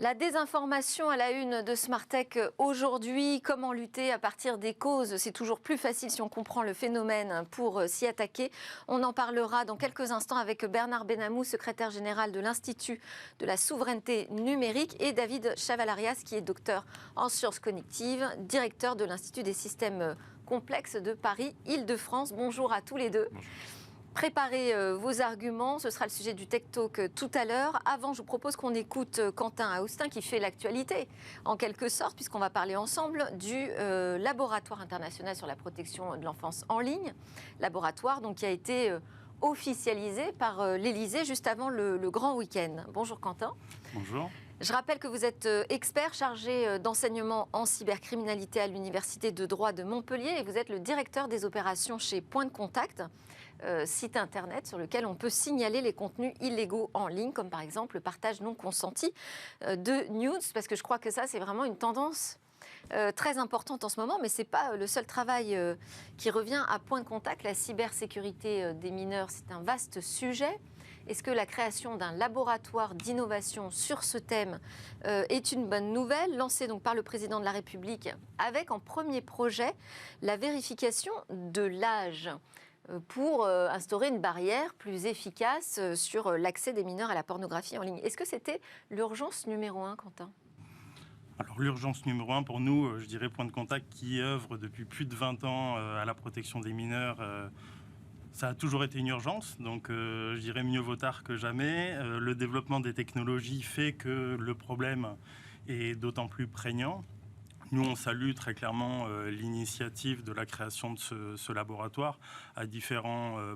La désinformation à la une de Smartech aujourd'hui, comment lutter à partir des causes? C'est toujours plus facile si on comprend le phénomène pour s'y attaquer. On en parlera dans quelques instants avec Bernard Benamou, secrétaire général de l'Institut de la souveraineté numérique, et David Chavalarias, qui est docteur en sciences cognitives, directeur de l'Institut des systèmes complexes de Paris-Île-de-France. Bonjour à tous les deux. Bonjour. Préparez vos arguments, ce sera le sujet du Tech Talk tout à l'heure. Avant, je vous propose qu'on écoute Quentin Aoustin qui fait l'actualité, en quelque sorte, puisqu'on va parler ensemble du laboratoire international sur la protection de l'enfance en ligne. Laboratoire donc, qui a été officialisé par l'Élysée juste avant le grand week-end. Bonjour Quentin. Bonjour. Je rappelle que vous êtes expert chargé d'enseignement en cybercriminalité à l'Université de droit de Montpellier et vous êtes le directeur des opérations chez Point de Contact, site internet sur lequel on peut signaler les contenus illégaux en ligne, comme par exemple le partage non consenti de nudes, parce que je crois que ça, c'est vraiment une tendance très importante en ce moment, mais ce n'est pas le seul travail qui revient à Point de Contact. La cybersécurité des mineurs, c'est un vaste sujet. Est-ce que la création d'un laboratoire d'innovation sur ce thème est une bonne nouvelle, lancée donc par le président de la République, avec en premier projet la vérification de l'âge pour instaurer une barrière plus efficace sur l'accès des mineurs à la pornographie en ligne? Est-ce que c'était l'urgence numéro 1, Quentin ? Alors l'urgence numéro 1 pour nous, je dirais Point de Contact qui œuvre depuis plus de 20 ans à la protection des mineurs, ça a toujours été une urgence, donc je dirais mieux vaut tard que jamais. Le développement des technologies fait que le problème est d'autant plus prégnant. Nous, on salue très clairement l'initiative de la création de ce laboratoire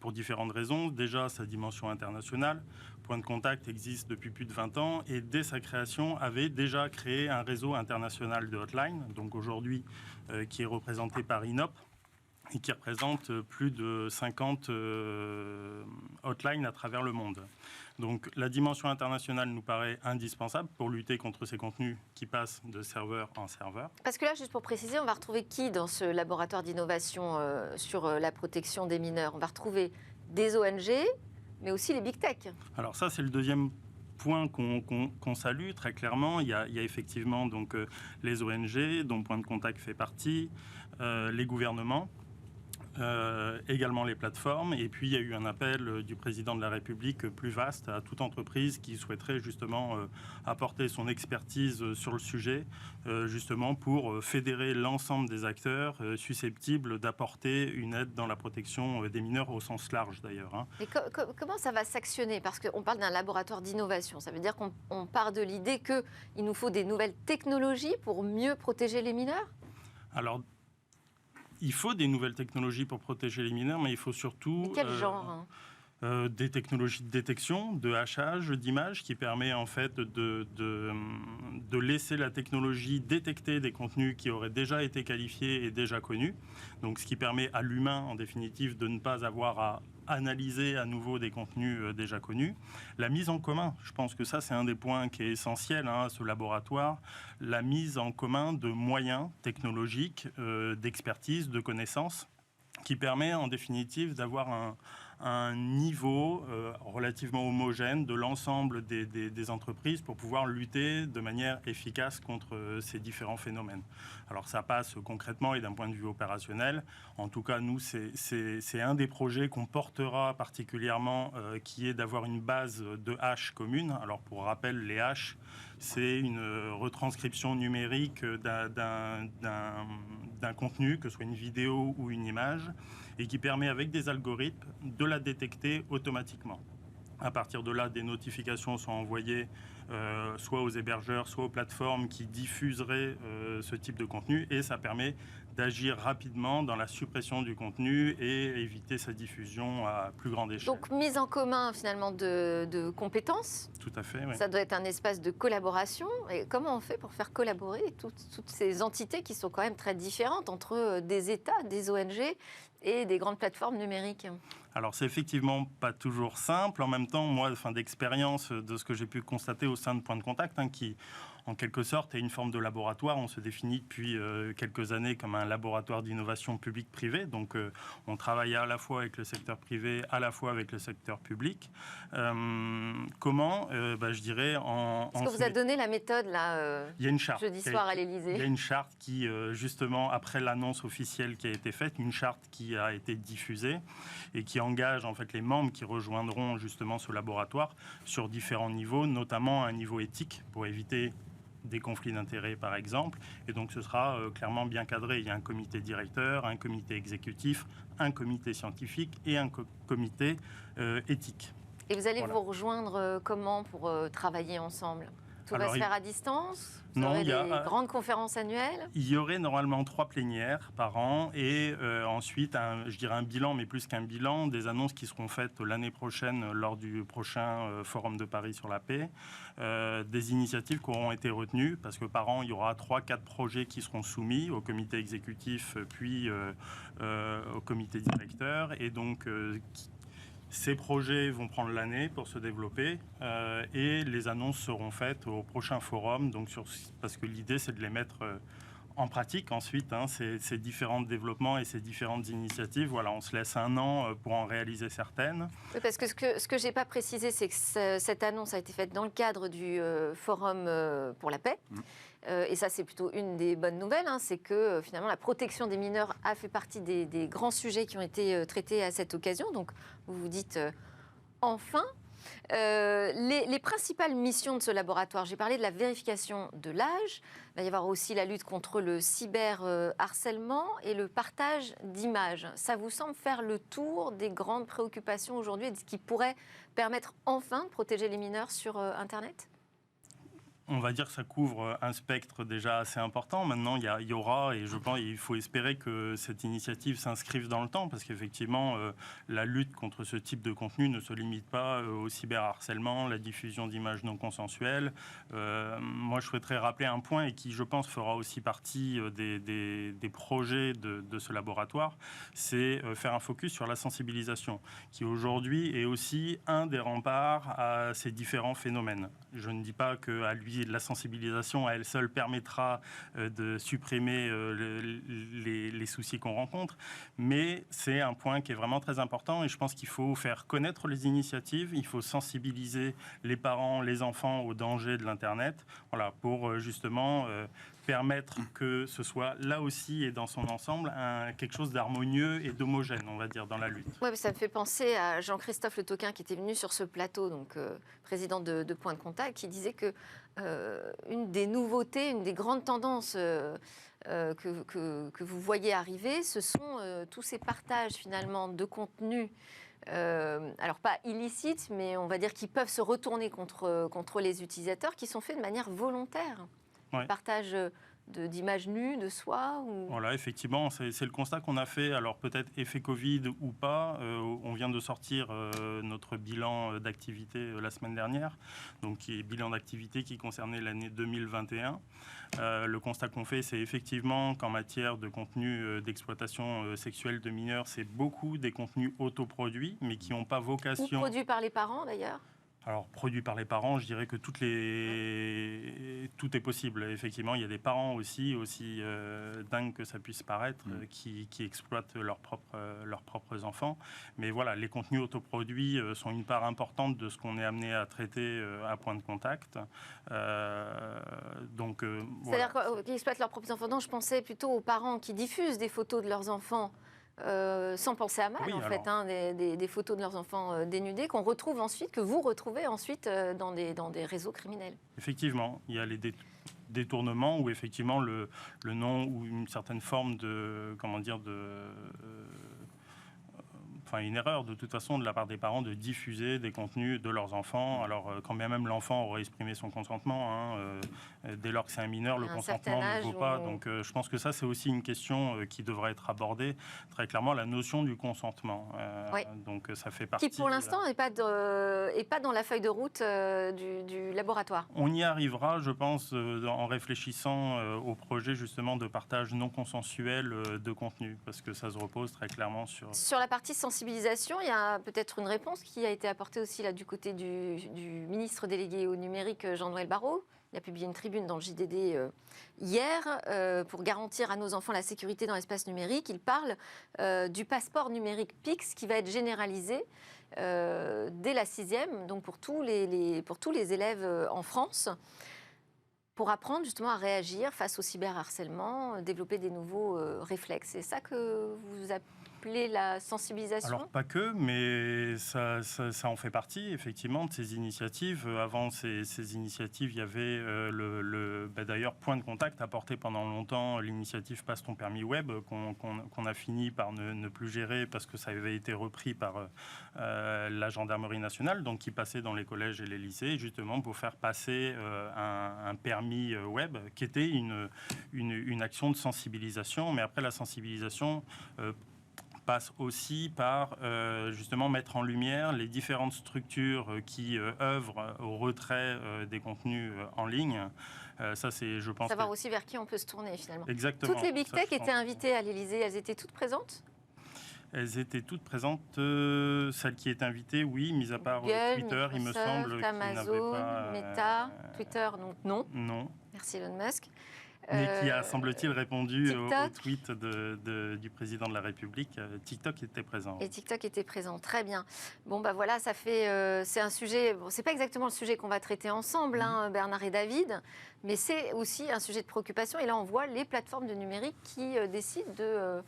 pour différentes raisons. Déjà, sa dimension internationale. Point de Contact existe depuis plus de 20 ans et dès sa création avait déjà créé un réseau international de hotlines, donc aujourd'hui qui est représenté par INOP et qui représente plus de 50 hotlines à travers le monde. Donc la dimension internationale nous paraît indispensable pour lutter contre ces contenus qui passent de serveur en serveur. Parce que là, juste pour préciser, on va retrouver qui dans ce laboratoire d'innovation sur la protection des mineurs? On va retrouver des ONG, mais aussi les big tech. Alors ça, c'est le deuxième point qu'on salue très clairement. Il y a effectivement donc, les ONG, dont Point de Contact fait partie, les gouvernements, également les plateformes, et puis il y a eu un appel du président de la République plus vaste à toute entreprise qui souhaiterait justement apporter son expertise sur le sujet, justement pour fédérer l'ensemble des acteurs susceptibles d'apporter une aide dans la protection des mineurs au sens large d'ailleurs. Hein. Mais comment ça va s'actionner? Parce qu'on parle d'un laboratoire d'innovation, ça veut dire qu'on part de l'idée qu'il nous faut des nouvelles technologies pour mieux protéger les mineurs? Alors, il faut des nouvelles technologies pour protéger les mineurs, mais il faut surtout... Mais quel genre des technologies de détection, de hachage d'images qui permet en fait de laisser la technologie détecter des contenus qui auraient déjà été qualifiés et déjà connus. Donc ce qui permet à l'humain en définitive de ne pas avoir à analyser à nouveau des contenus déjà connus. La mise en commun, je pense que ça c'est un des points qui est essentiel à ce laboratoire, la mise en commun de moyens technologiques, d'expertise, de connaissances, qui permet en définitive d'avoir un niveau relativement homogène de l'ensemble des entreprises pour pouvoir lutter de manière efficace contre ces différents phénomènes. Alors ça passe concrètement et d'un point de vue opérationnel. En tout cas, nous, c'est un des projets qu'on portera particulièrement, qui est d'avoir une base de hash commune. Alors pour rappel, les hash, c'est une retranscription numérique d'un contenu, que ce soit une vidéo ou une image, et qui permet avec des algorithmes de la détecter automatiquement. À partir de là, des notifications sont envoyées soit aux hébergeurs, soit aux plateformes qui diffuseraient ce type de contenu, et ça permet d'agir rapidement dans la suppression du contenu et éviter sa diffusion à plus grande échelle. Donc mise en commun finalement de compétences. Tout à fait, oui. Ça doit être un espace de collaboration. Et comment on fait pour faire collaborer toutes ces entités qui sont quand même très différentes entre des États, des ONG et des grandes plateformes numériques? Alors c'est effectivement pas toujours simple. En même temps, moi, d'expérience de ce que j'ai pu constater au sein de Point de Contact, qui en quelque sorte est une forme de laboratoire. On se définit depuis quelques années comme un laboratoire d'innovation publique-privée. Donc on travaille à la fois avec le secteur privé, à la fois avec le secteur public. Comment Je dirais Est-ce que vous a donné la méthode là il y a une charte jeudi soir à l'Élysée. Il y a une charte qui, justement, après l'annonce officielle qui a été faite, une charte qui a été diffusée et qui engage en fait les membres qui rejoindront justement ce laboratoire sur différents niveaux, notamment un niveau éthique pour éviter des conflits d'intérêts par exemple. Et donc ce sera clairement bien cadré. Il y a un comité directeur, un comité exécutif, un comité scientifique et un comité éthique. Et vous allez vous rejoindre comment pour travailler ensemble ? Tout va se faire à distance ? Vous aurez des grandes conférences annuelles ? Il y aurait normalement 3 plénières par an et ensuite, je dirais un bilan, mais plus qu'un bilan, des annonces qui seront faites l'année prochaine lors du prochain Forum de Paris sur la paix, des initiatives qui auront été retenues, parce que par an, il y aura 3-4 projets qui seront soumis au comité exécutif, puis au comité directeur, et donc ces projets vont prendre l'année pour se développer et les annonces seront faites au prochain forum, donc parce que l'idée c'est de les mettre en pratique ensuite, ces différents développements et ces différentes initiatives. Voilà, on se laisse un an pour en réaliser certaines. Oui, parce que ce que je n'ai pas précisé, c'est que cette annonce a été faite dans le cadre du Forum pour la paix. Et ça, c'est plutôt une des bonnes nouvelles, c'est que finalement la protection des mineurs a fait partie des grands sujets qui ont été traités à cette occasion. Donc vous vous dites enfin. Les principales missions de ce laboratoire, j'ai parlé de la vérification de l'âge, il va y avoir aussi la lutte contre le cyberharcèlement et le partage d'images. Ça vous semble faire le tour des grandes préoccupations aujourd'hui et de ce qui pourrait permettre enfin de protéger les mineurs sur Internet ? On va dire que ça couvre un spectre déjà assez important. Maintenant, il y aura, et je pense qu'il faut espérer que cette initiative s'inscrive dans le temps, parce qu'effectivement, la lutte contre ce type de contenu ne se limite pas au cyberharcèlement, la diffusion d'images non consensuelles. Moi, je souhaiterais rappeler un point, et qui, je pense, fera aussi partie des projets de ce laboratoire, c'est faire un focus sur la sensibilisation, qui aujourd'hui est aussi un des remparts à ces différents phénomènes. Je ne dis pas qu'à lui, la sensibilisation à elle seule permettra de supprimer les soucis qu'on rencontre, mais c'est un point qui est vraiment très important et je pense qu'il faut faire connaître les initiatives, il faut sensibiliser les parents, les enfants aux dangers de l'Internet, voilà, pour justement permettre que ce soit là aussi et dans son ensemble quelque chose d'harmonieux et d'homogène, on va dire, dans la lutte. Oui, ça me fait penser à Jean-Christophe Le Toquin qui était venu sur ce plateau, donc président de Point de Contact, qui disait que une des nouveautés, une des grandes tendances que vous voyez arriver, ce sont tous ces partages finalement de contenus, alors pas illicites, mais on va dire qui peuvent se retourner contre les utilisateurs, qui sont faits de manière volontaire. Ouais. Partage d'images nues de soi ou... Voilà, effectivement, c'est le constat qu'on a fait. Alors peut-être effet Covid ou pas, on vient de sortir notre bilan d'activité la semaine dernière, donc qui est bilan d'activité qui concernait l'année 2021. Le constat qu'on fait, c'est effectivement qu'en matière de contenu d'exploitation sexuelle de mineurs, c'est beaucoup des contenus autoproduits, mais qui n'ont pas vocation... Ou produits par les parents d'ailleurs. Alors, produit par les parents, je dirais que tout est possible. Effectivement, il y a des parents aussi dingues que ça puisse paraître, qui exploitent leurs propres enfants. Mais voilà, les contenus autoproduits sont une part importante de ce qu'on est amené à traiter à Point de Contact. C'est-à-dire qu'ils exploitent leurs propres enfants. Non, je pensais plutôt aux parents qui diffusent des photos de leurs enfants. Sans penser à mal, des photos de leurs enfants dénudés qu'on retrouve ensuite, que vous retrouvez ensuite dans des réseaux criminels. Effectivement, il y a les détournements où effectivement le nom ou une certaine forme de une erreur de toute façon de la part des parents de diffuser des contenus de leurs enfants. Alors quand bien même l'enfant aurait exprimé son consentement, dès lors que c'est un mineur, le consentement ne vaut pas. Donc je pense que ça c'est aussi une question qui devrait être abordée très clairement, la notion du consentement. Oui. Donc ça fait partie... Qui pour l'instant n'est pas dans la feuille de route du laboratoire. On y arrivera, je pense, en réfléchissant au projet justement de partage non consensuel de contenu, parce que ça se repose très clairement sur... Sur la partie sensibilisation, il y a peut-être une réponse qui a été apportée aussi là, du côté du ministre délégué au numérique, Jean-Noël Barrot, Il a publié une tribune dans le JDD hier pour garantir à nos enfants la sécurité dans l'espace numérique. Il parle du passeport numérique PIX qui va être généralisé dès la 6e, donc pour tous les élèves en France, pour apprendre justement à réagir face au cyberharcèlement, développer des nouveaux réflexes. C'est ça que vous appelez la sensibilisation ? Alors pas que, mais ça en fait partie effectivement de ces initiatives. Avant ces initiatives, il y avait d'ailleurs Point de Contact a porté pendant longtemps l'initiative Passe ton permis web qu'on a fini par ne plus gérer parce que ça avait été repris par la gendarmerie nationale, donc qui passait dans les collèges et les lycées justement pour faire passer un permis web qui était une action de sensibilisation. Mais après la sensibilisation passe aussi par justement mettre en lumière les différentes structures qui œuvrent au retrait des contenus en ligne. Ça, c'est, je pense... Savoir aussi vers qui on peut se tourner, finalement. Exactement. Toutes les big tech étaient invitées à l'Élysée, elles étaient toutes présentes ? Elles étaient toutes présentes. Celles qui étaient invitées, oui, mis à part Google, Twitter, il me semble, Amazon, Meta, Twitter, non. Non. Merci Elon Musk. Mais qui a, semble-t-il, répondu au tweet du président de la République. TikTok était présent. Et TikTok était présent, très bien. Bon, bah voilà, ça fait... c'est un sujet... Bon, c'est pas exactement le sujet qu'on va traiter ensemble, hein, Bernard et David, mais c'est aussi un sujet de préoccupation. Et là, on voit les plateformes de numérique qui décident de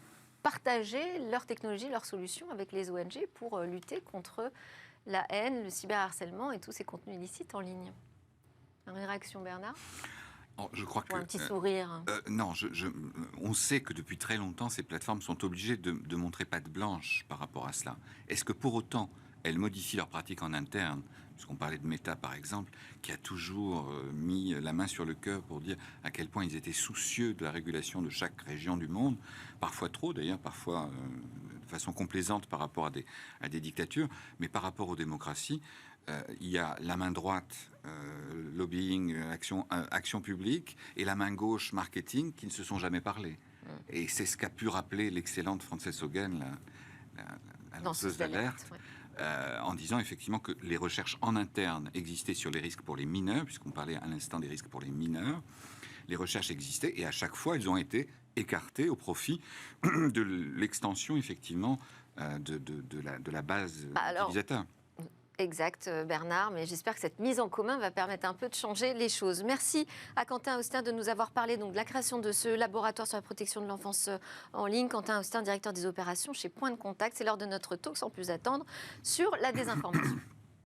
partager leurs technologies, leurs solutions avec les ONG pour lutter contre la haine, le cyberharcèlement et tous ces contenus illicites en ligne. Une réaction, Bernard ? Je crois un petit sourire. Non, on sait que depuis très longtemps, ces plateformes sont obligées de montrer patte blanche par rapport à cela. Est-ce que pour autant, elles modifient leurs pratiques en interne ? Puisqu'on parlait de Meta, par exemple, qui a toujours mis la main sur le cœur pour dire à quel point ils étaient soucieux de la régulation de chaque région du monde, parfois trop d'ailleurs, parfois de façon complaisante par rapport à des dictatures, mais par rapport aux démocraties, il y a la main droite, lobbying, action publique, et la main gauche, marketing, qui ne se sont jamais parlé. Et c'est ce qu'a pu rappeler l'excellente Frances Haugen, la lanceuse d'alerte, en disant effectivement que les recherches en interne existaient sur les risques pour les mineurs, puisqu'on parlait à l'instant des risques pour les mineurs. Les recherches existaient et à chaque fois, elles ont été écartées au profit de l'extension effectivement de la base utilisateur. Exact, Bernard, mais j'espère que cette mise en commun va permettre un peu de changer les choses. Merci à Quentin Austin de nous avoir parlé donc, de la création de ce laboratoire sur la protection de l'enfance en ligne. Quentin Austin, directeur des opérations chez Point de Contact. C'est l'heure de notre talk, sans plus attendre, sur la désinformation.